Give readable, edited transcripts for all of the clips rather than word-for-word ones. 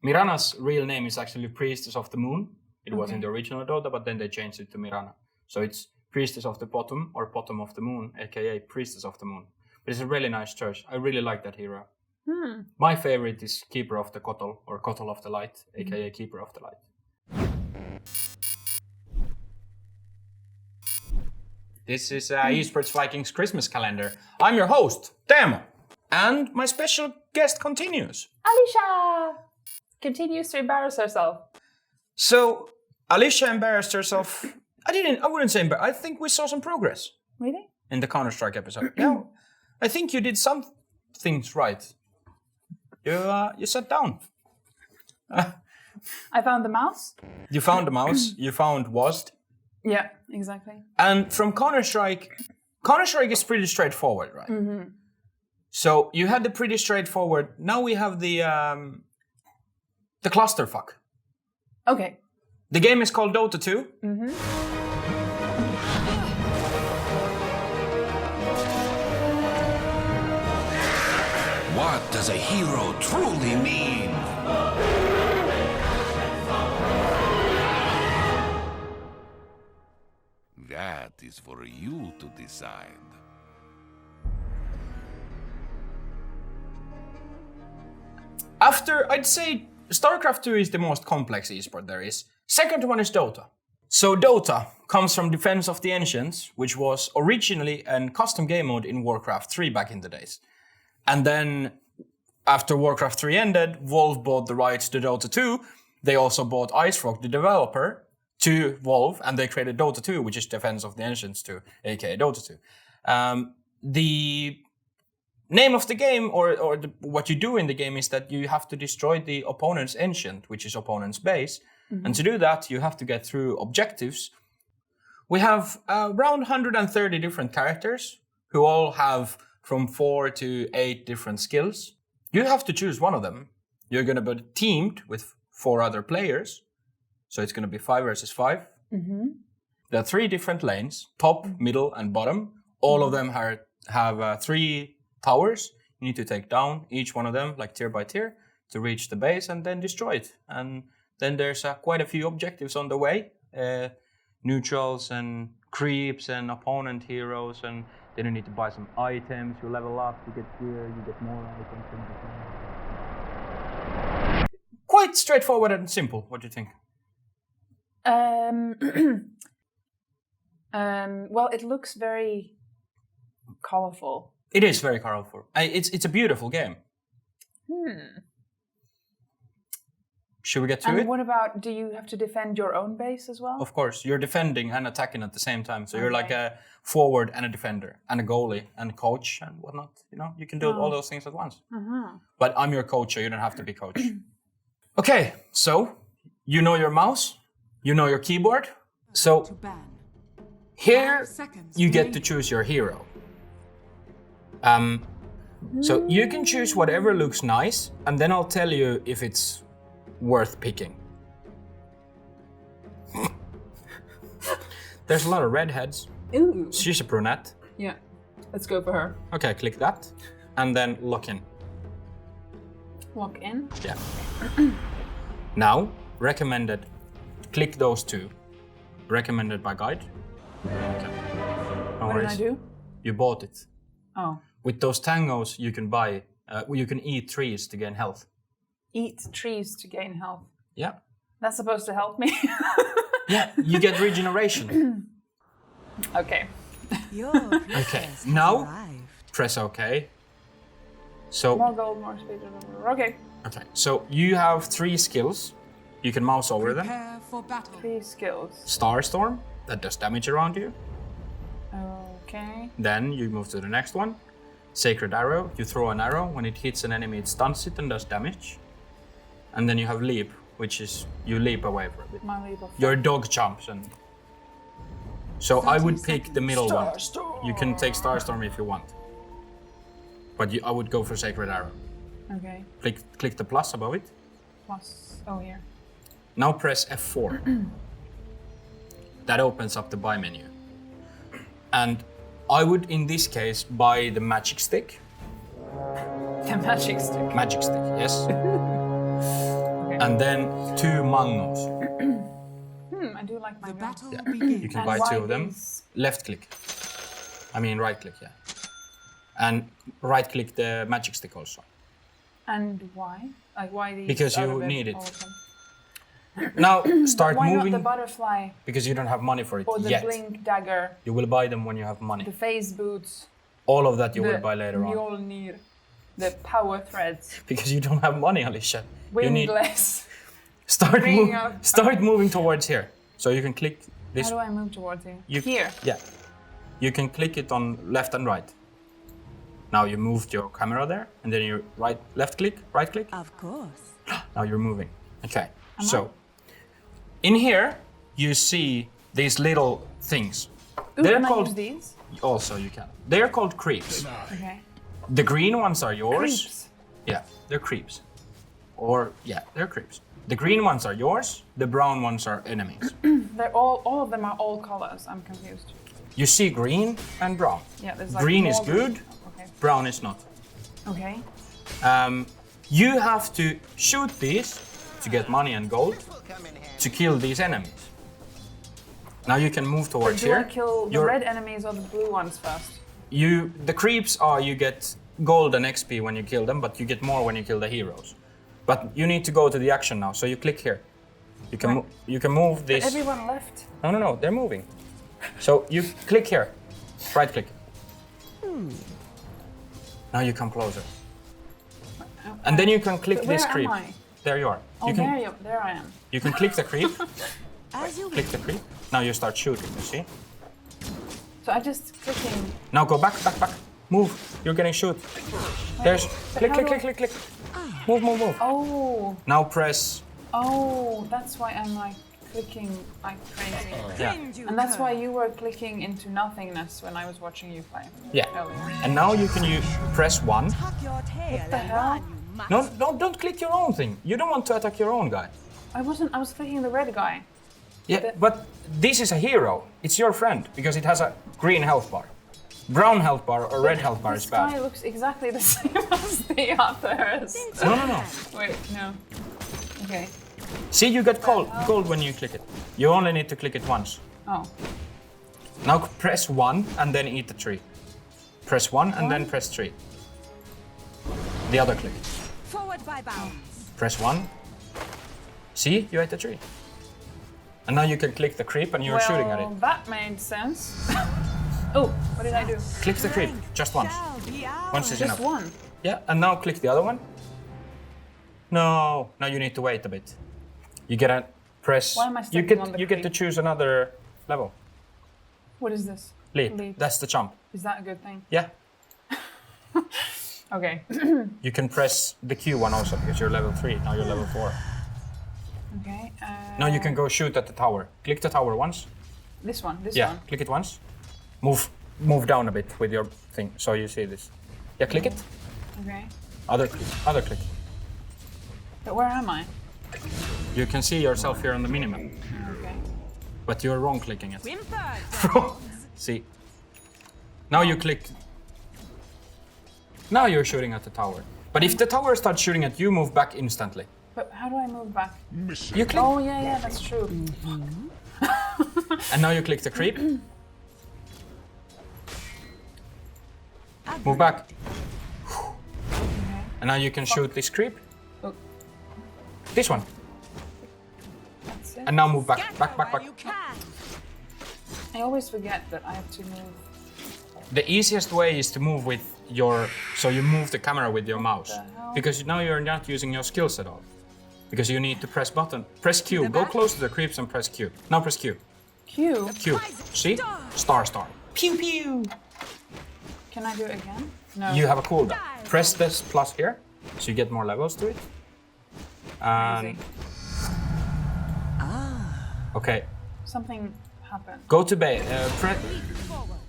Mirana's real name is actually Priestess of the Moon. It was in Okay. the original Dota, but then they changed it to Mirana. So it's Priestess of the Bottom or Bottom of the Moon, aka Priestess of the Moon. But it's a really nice choice. I really like that hero. My favorite is Keeper of the Kotl or Kotl of the Light, aka Keeper of the Light. This is Esports Vikings Christmas calendar. I'm your host, Teemu. And my special guest continues. Alicia continues to embarrass herself. So, Alicia embarrassed herself. I wouldn't say embarrassed. I think we saw some progress Really? in the Counter-Strike episode. Yeah, I think you did some things right. You sat down. I found the mouse. You found the mouse. You found WASD. Yeah, exactly. And from Counter-Strike is pretty straightforward, right? Mm-hmm. So you had the pretty straightforward. Now we have the clusterfuck. Okay. The game is called Dota 2. Mm-hmm. What does a hero truly mean? That is for you to decide. After, I'd say, StarCraft 2 is the most complex esport there is. Second one is Dota. So Dota comes from Defense of the Ancients, which was originally a custom game mode in Warcraft 3 back in the days. And then, after Warcraft 3 ended, Valve bought the rights to Dota 2. They also bought IceFrog, the developer, to Valve, and they created Dota 2, which is Defense of the Ancients 2, aka Dota 2. The name of the game, or what you do in the game, is that you have to destroy the opponent's ancient, which is opponent's base. Mm-hmm. And to do that, you have to get through objectives. We have around 130 different characters who all have from 4 to 8 different skills. You have to choose one of them. You're going to be teamed with 4 other players. So it's going to be 5 versus 5. Mm-hmm. There are 3 different lanes, top, middle, and bottom. All of them have 3 towers. You need to take down each one of them, like tier by tier, to reach the base and then destroy it. And then there's quite a few objectives on the way. Neutrals and creeps and opponent heroes. And then you need to buy some items. You level up, you get gear, you get more items. Quite straightforward and simple. What do you think? Well, it looks very colorful. It is very colorful. It's a beautiful game. Should we get to it? And what about, do you have to defend your own base as well? Of course, you're defending and attacking at the same time. So you're Okay. like a forward and a defender and a goalie and a coach and whatnot. You know, you can do all those things at once. But I'm your coach, so you don't have to be coach. Okay, so you know your mouse, you know your keyboard. So here you get to choose your hero. So you can choose whatever looks nice, and then I'll tell you if it's worth picking. There's a lot of redheads. Ooh. She's a brunette. Yeah. Let's go for her. Okay, click that, and then lock in. Walk in. Yeah. Now, recommended, click those 2. Recommended by guide. Okay. No What did I do? You bought it. Oh. With those tangos, you can buy, you can eat trees to gain health. Eat trees to gain health. Yeah. That's supposed to help me. Yeah, you get regeneration. Okay. Okay, now press OK. So, More gold, more speed. Okay. okay, so you have 3 skills. You can mouse over them. 3 skills. Starstorm, that does damage around you. Okay. Then you move to the next one. Sacred Arrow, you throw an arrow. When it hits an enemy, it stuns it and does damage. And then you have Leap, which is you leap away for a bit. My leap of Your dog jumps and... So I would pick the middle one. Starstorm. You can take Starstorm if you want. But I would go for Sacred Arrow. Okay. Click the plus above it. Plus. Oh, here. Now press F4. That opens up the buy menu. And I would, in this case, buy the magic stick. The magic stick. Magic stick, yes. Okay. And then 2 mangoes. I do like mango. Battle Yeah. begins. You can And buy why 2 of them. these? Left click. I mean right click, yeah. And right click the magic stick also. And why? Like why these? Because out you of need it. all of them? Now start Why moving. not the butterfly Because you don't have money for it or the yet. blink dagger, You will buy them when you have money. the phase boots, All of that you the will buy later on. Mjolnir, the power threads, Because you don't have money, Alicia. You need windlass? start Bring up- start moving towards here. So you can click this. How do I move towards you? You, Here. Yeah. You can click it on left and right. Now you moved your camera there, and then you right click. Of course. Now you're moving. Okay. So in here you see these little things. Ooh, They're can I called use these? also you can. They're called creeps. Okay. The green ones are yours. Creeps. Yeah, they're creeps. Or yeah, they're creeps. The green ones are yours. The brown ones are enemies. They're all of them are all colors. I'm confused. You see green and brown. Yeah, there's like Green is more good. Okay. Brown is not. Okay. You have to shoot these to get money and gold to kill these enemies. Now you can move towards Do here. I kill the You're- red enemies or the blue ones first? The creeps are you get gold and XP when you kill them, but you get more when you kill the heroes. But you need to go to the action now, so you click here. You can Right. you can move this. Everyone left. No, they're moving. So you click here, right click. Now you come closer, and then you can click But where this am creep. I? There you are. Oh, You can there I am. you can click the creep. As you Click the creep. Now you start shooting. You see? So I just clicking. Now go back. Move. You're getting shoot. There's click, how click, do I- click, click, click. Move. Oh, Now press. that's why I'm like clicking like crazy. Yeah. And that's why you were clicking into nothingness when I was watching you play. Yeah. Earlier. And now you can press 1. tuck your tail the and hell? run, you must. No, don't click your own thing. You don't want to attack your own guy. I was clicking the red guy. Yeah, but this is a hero. It's your friend because it has a green health bar. Brown health bar or red health bar is This guy bad. looks exactly the same as the others. No. Wait, no. Okay. See, you get gold when you click it. You only need to click it once. Oh. Now press 1 and then eat the tree. Press 1 and then press 3. The other click. Forward by bounds. Press 1. See, you ate the tree. And now you can click the creep and you're shooting at it. Well, that made sense. Oh, what did I do? Click the creep, just once. Shall be ours. Once is Just enough. one. Yeah, and now click the other one. No, now you need to wait a bit. You get a press. Why am I you stepping get on the you get to creep? choose another level. What is this? Leap. That's the jump. Is that a good thing? Yeah. Okay. You can press the Q one also because you're level 3. Now you're level 4. Okay. Now you can go shoot at the tower. Click the tower once. This one. This Yeah. one. Click it once. Move down a bit with your thing so you see this. Yeah. Click it. Okay. Other click. But where am I? You can see yourself here on the minimap, Okay. but you're wrong clicking it. Whimper. See. Now you click. Now you're shooting at the tower. But if the tower starts shooting at you, move back instantly. But how do I move back? You click, Oh yeah, that's true. and now you click the creep. Move back. And now you can shoot this creep. Oh. This one. That's it. And now move back. Back. You can. I always forget that I have to move. The easiest way is to move with your. So you move the camera with your mouse. the hell? Because now you're not using your skills at all. Because you need to press button. Press Q. Go close to the creeps and press Q. Now press Q. Q. Q. See? Star. Pew pew. Can I do it again? No. You have a cooldown. Press this plus here, so you get more levels to it. Crazy. Okay, Something happened. go to bay.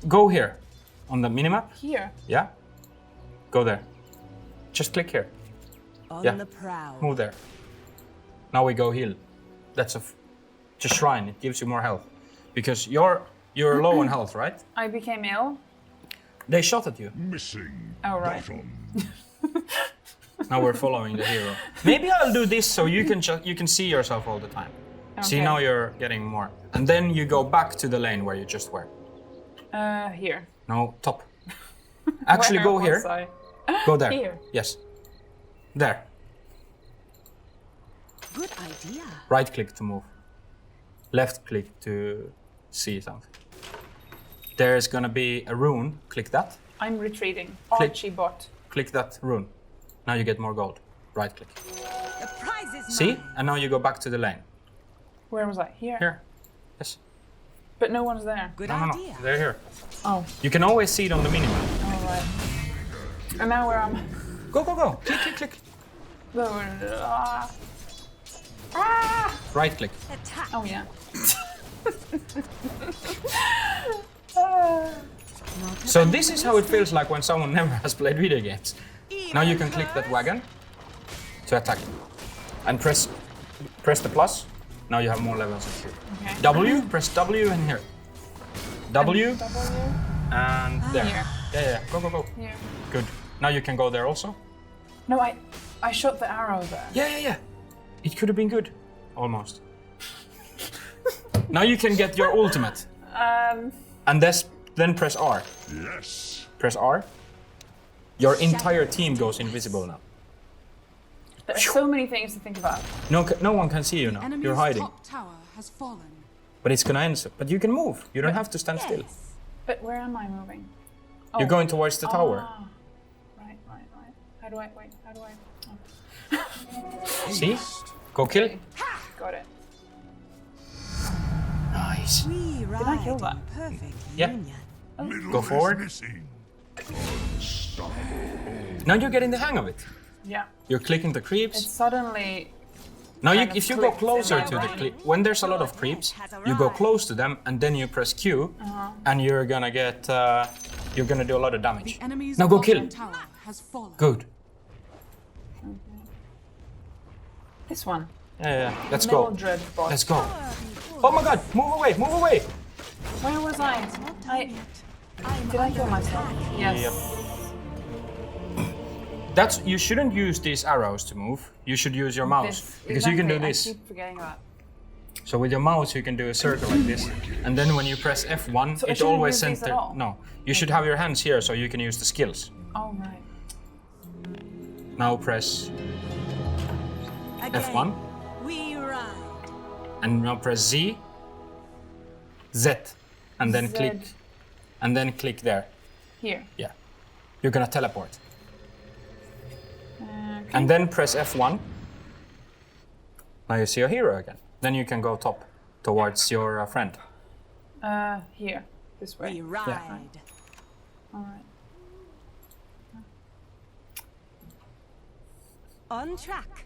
Go here on the minimap. Here. Yeah. Go there. Just click here. On Yeah. the prowl. Move there. Now we go heal. That's a shrine. It gives you more health because you're low on health, right? I became ill. They shot at you. Missing Oh right. bottom. Now we're following the hero. Maybe I'll do this so you can see yourself all the time. See, Okay. now you're getting more. And then you go back to the lane where you just were. Here. No, top. Actually, Where go here. was I? Go there. Here. Yes. There. Good idea. Right click to move. Left click to see something. There's gonna be a rune. Click that. I'm retreating. Click. Archie bot. Click that rune. Now you get more gold. Right click. The prize is See? mine. And now you go back to the lane. Where was I? Here. Here. Yes. But no one's there. Good No. idea. They're here. Oh, You can always see it on the minimap. all right. And now where am I? Go, go, go. Click, click, click. Right click. Attack. Oh yeah. So this is how it feels like when someone never has played video games. Now you can click that wagon to attack. And press the plus. Now you have more levels of Q. Okay. W, press W and here. W W. and there. Here. Yeah. Go, go, go. Here. Good. Now you can go there also. No, I shot the arrow there. Yeah. It could have been good. Almost. Now you can get your ultimate. And then press R. Yes. Press R. Your entire team goes invisible now. There are so many things to think about. No one can see you now. Enemy's You're hiding. top tower has fallen. But it's gonna end. But you can move. You don't have to stand still. But where am I moving? You're going towards the tower. Ah. Right. How do I wait? How do I? See? Go kill. Got it. Nice. We ride I kill that? in perfect Yeah. union. Go forward. Missing. Now you're getting the hang of it. Yeah. You're clicking the It's creeps. suddenly. Now, kind of if you go clicked in closer my to the brain. creep, when there's a lot of creeps, you go close to them and then you press Q, and you're gonna get, you're gonna do a lot of damage. The enemy's Now go bottom kill. tower has fallen. Good. This one. Yeah. Let's go. Mildred bot. Let's go. Oh my God! Move away! Move away! Where was I? Did I kill myself? Yes. Yep. You shouldn't use these arrows to move. You should use your mouse This- because you can do exactly, this. I keep forgetting that. So with your mouse, you can do a circle like this, and then when you press F1, So I it shouldn't always use these sends at all? No, you should have your hands here so you can use the skills. Oh right. Now press Again, F1, we ride. and now press Z, and then Z. click there. Here. Yeah, you're gonna teleport, Okay. and then press F1. Now you see your hero again. Then you can go top towards your friend. Here. This way. We ride. All right. On track.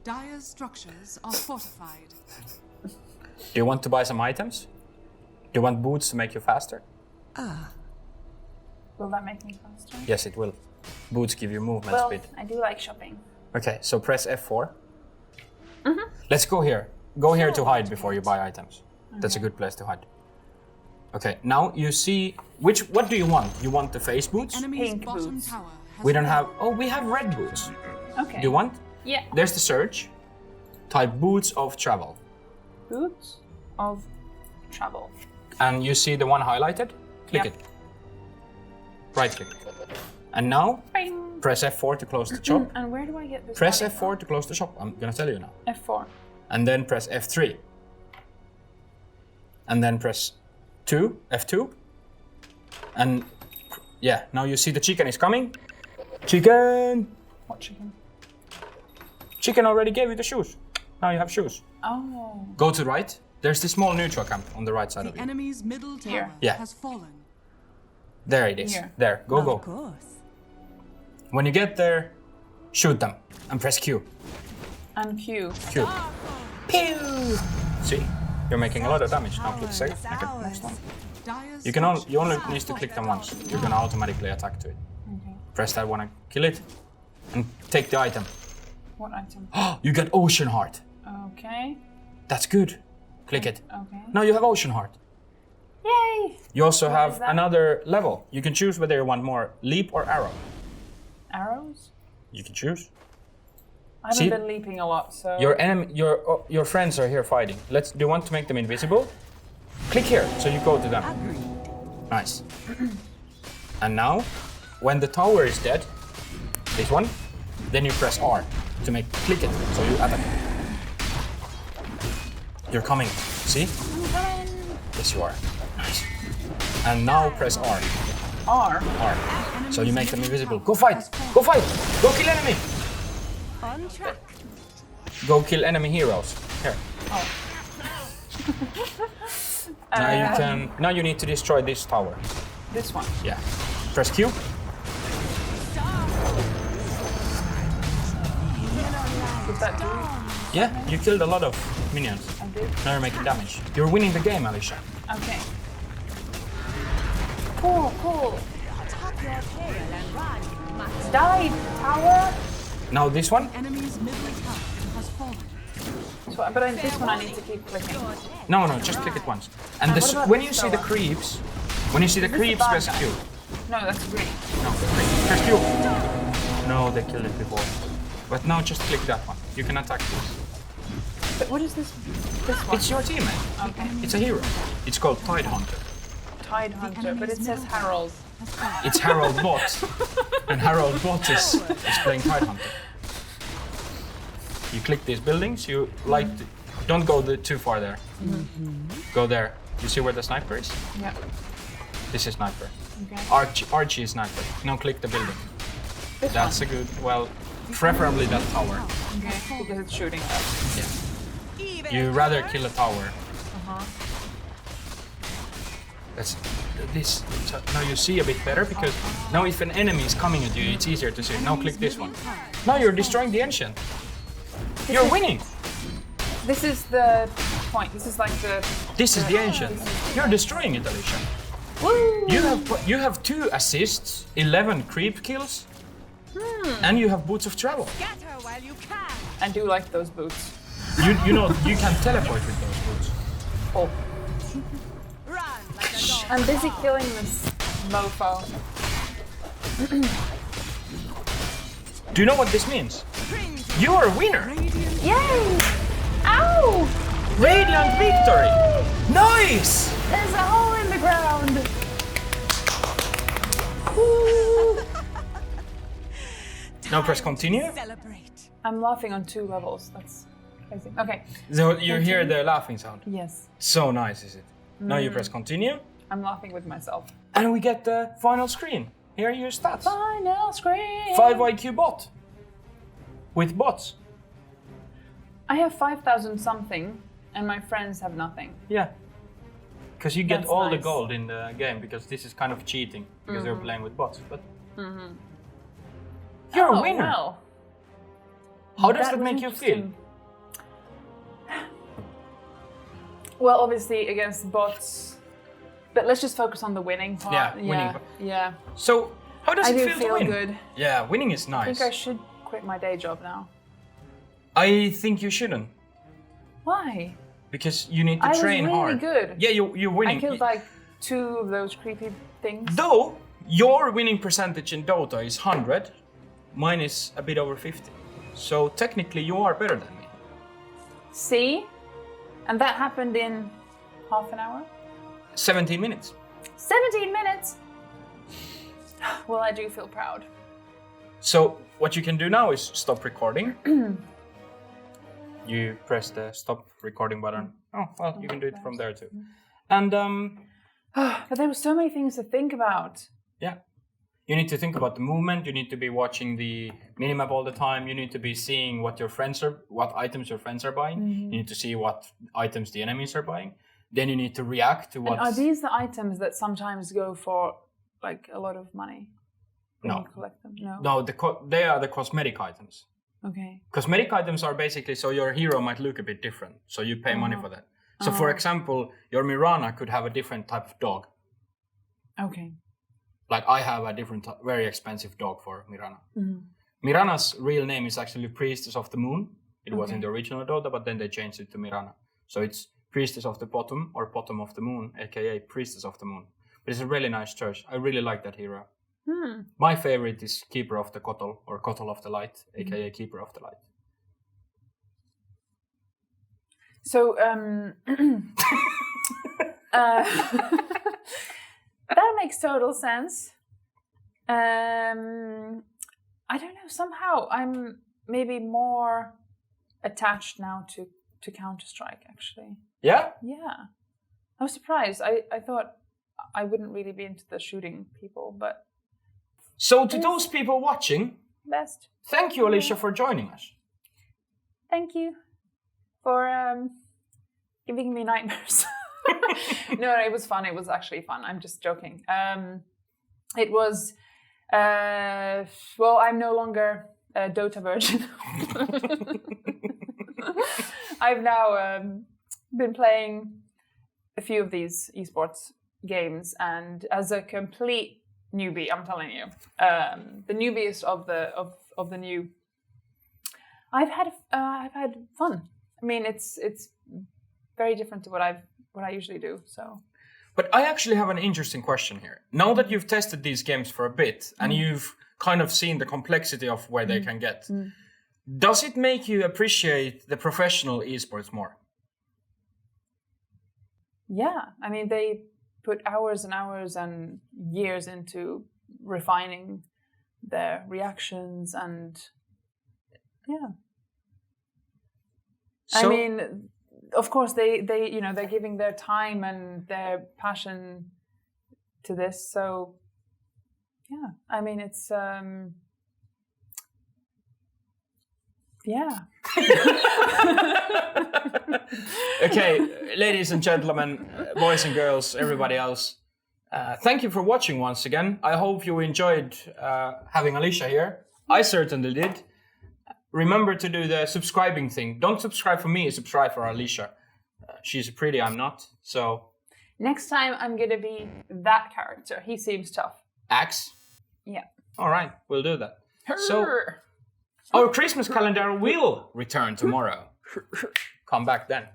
Dire's structures are fortified. Do you want to buy some items? Do you want boots to make you faster? Will that make me faster? Yes, it will. Boots give you movement Well, speed. I do like shopping. Okay, so press F4. Let's go here. Go here to hide before you buy items. That's a good place to hide. Okay, now you see what do you want? You want the face boots? Enemy's Pink bottom boots. tower has We don't fallen. have. Oh, we have red boots. Okay. Do you want? Yeah. There's the search. Type boots of travel, Boots of travel. and you see the one highlighted. Click Yep. it. Right click. And now Bing. press F4 to close the shop. And where do I get this? Press money F4 to close the shop. I'm gonna tell you now. from? F4. And then press F3. And then press F2. And yeah, now you see the chicken is coming. Chicken! What chicken? Chicken already gave you the shoes. Now you have shoes. Oh. Go to right. There's the small neutral camp on the right side of The you. enemy's middle tower Here. Yeah. has fallen. There it is. Here. There, go, Of go. course. When you get there, shoot them and press Q. And Q. Q. Pew! See? You're making a lot of damage. Now click second. It's ours. Dire's You only structures need to are click them fortified. once. You're gonna automatically attack to it. Okay. Press that one and kill it. And take the item. What item? You get Ocean Heart. Okay. That's good. Click it. Okay. Now you have Ocean Heart. Yay! You also What have is that? another level. You can choose whether you want more leap or arrow. Arrows? You can choose. I haven't been leaping a lot, so... Your friends are here fighting. Do you want to make them invisible? Click here, so you go to them. Nice. And now, when the tower is dead, this one, then you press R to click it, so you attack. You're coming, see? I'm coming. Yes, you are. Nice. And now press R. R. R. So you make them invisible. Go fight! Go fight! Go kill enemy! On track. Go kill enemy heroes. Here. Oh. Now you need to destroy this tower. This one. Yeah. Press Q. Did that do it? Yeah, you killed a lot of minions. I did. Now you're making damage. You're winning the game, Alicia. Okay. Cool. Top your tail and run. Max. Died. Tower. Now this one? Enemy's middle tower has fallen. So, but this one I need to keep clicking. No, just click it once. And what about when this you see the tower? creeps, press bad Q. guy? No, that's green. No, press Q. No, they killed it before. But now just click that one. You can attack this. But what is this? This one. It's your teammate. Okay. It's a hero. It's called Tide Hunter. Tide Hunter, but it says Harold. It's Harold Bot. And Harold Bot is playing Tide Hunter. You click these buildings, don't go too far there. Go there. You see where the sniper is? Yeah. This is sniper. Okay. Archie is sniper. Now click the building. This That's a good, preferably that tower. one. Okay. Because it's shooting us. Yeah. You rather kill a tower. That's this. So now you see a bit better because now if an enemy is coming at you, it's easier to see. Now click this one. Now you're destroying the ancient. You're winning. This is the point. This is like the. This is the ancient. You're destroying it, Alicia. Woo! You have 2 assists, 11 creep kills, and you have boots of travel. Scatter while you can. I do like those boots. You know you can teleport with those boots. Oh. Run like a dog. I'm busy killing this mofo. Do you know what this means? You are a winner. Yay! Ow! Radiant victory. Nice. There's a hole in the ground. Woo! Now press continue. Celebrate. I'm laughing on 2 levels. That's crazy. Okay. So you hear the laughing sound. Yes. So nice, is it? Now you press continue, I'm laughing with myself. and we get the final screen. Here are your stats. Final screen. 5 IQ bot. With bots. I have 5,000 something, and my friends have nothing. Yeah. Because you get That's all the nice. gold in the game, because this is kind of cheating, because you're playing with bots. But you're a winner. Well, How does that was make you feel? interesting. Well, obviously against bots, but let's just focus on the winning part. Yeah, winning. Yeah. So, how does I it do feel to feel win? good. Yeah, winning is I nice. think I should quit my day job now. I think you shouldn't, Why? because you need to I was train really hard. good. Yeah, you're winning. I killed like 2 of those creepy things. Though your winning percentage in Dota is 100, mine is a bit over 50. So technically you are better than me. See? And that happened in half an hour? 17 minutes. 17 minutes! Well, I do feel proud. So what you can do now is stop recording. You press the stop recording button. Oh, well, you can do it from there too. And But there were so many things to think about. yeah, you need to think about the movement. You need to be watching the minimap all the time. You need to be seeing what items your friends are buying. You need to see what items the enemies are buying. Then you need to react to what. And are these the items that sometimes go for like a lot of money? When No. you collect them? No. No, they are the cosmetic items. Okay. Cosmetic items are basically so your hero might look a bit different, so you pay money for that. So, for example, your Mirana could have a different type of dog. Okay. Like I have a different, very expensive dog for Mirana. Mirana's real name is actually Priestess of the Moon. It was in the original Dota, but then they changed it to Mirana. So it's Priestess of the Bottom or Bottom of the Moon, aka Priestess of the Moon. But it's a really nice church. I really like that hero. My favorite is Keeper of the Kotl or Kotl of the Light, aka Keeper of the Light. So that makes total sense. I don't know. Somehow I'm maybe more attached now to Counter-Strike. Actually, Yeah? yeah. I was surprised. I thought I wouldn't really be into the shooting people, but So to those people watching, best. thank you, Alicia, for joining us. Thank you for giving me nightmares. No, it was fun. It was actually fun. I'm just joking. It was, well, I'm no longer a Dota virgin. I've now been playing a few of these esports games, and as a complete newbie, I'm telling you, the newbiest of the new, I've had fun. I mean, it's very different to what I usually do. So, But I actually have an interesting question here. Now that you've tested these games for a bit and you've kind of seen the complexity of where they can get, does it make you appreciate the professional esports more? yeah, I mean, they put hours and hours and years into refining their reactions, and yeah. I So- mean, of course, they they're giving their time and their passion to this. So yeah, I mean, it's yeah. Okay, ladies and gentlemen, boys and girls, everybody else, thank you for watching once again. I hope you enjoyed having Alicia here. I certainly did. Remember to do the subscribing thing. Don't subscribe for me, subscribe for Alicia. She's pretty, I'm not. So, Next time, I'm gonna be that character. He seems tough. Axe. Yeah. All right, we'll do that. So, our Christmas calendar will return tomorrow. Come back then.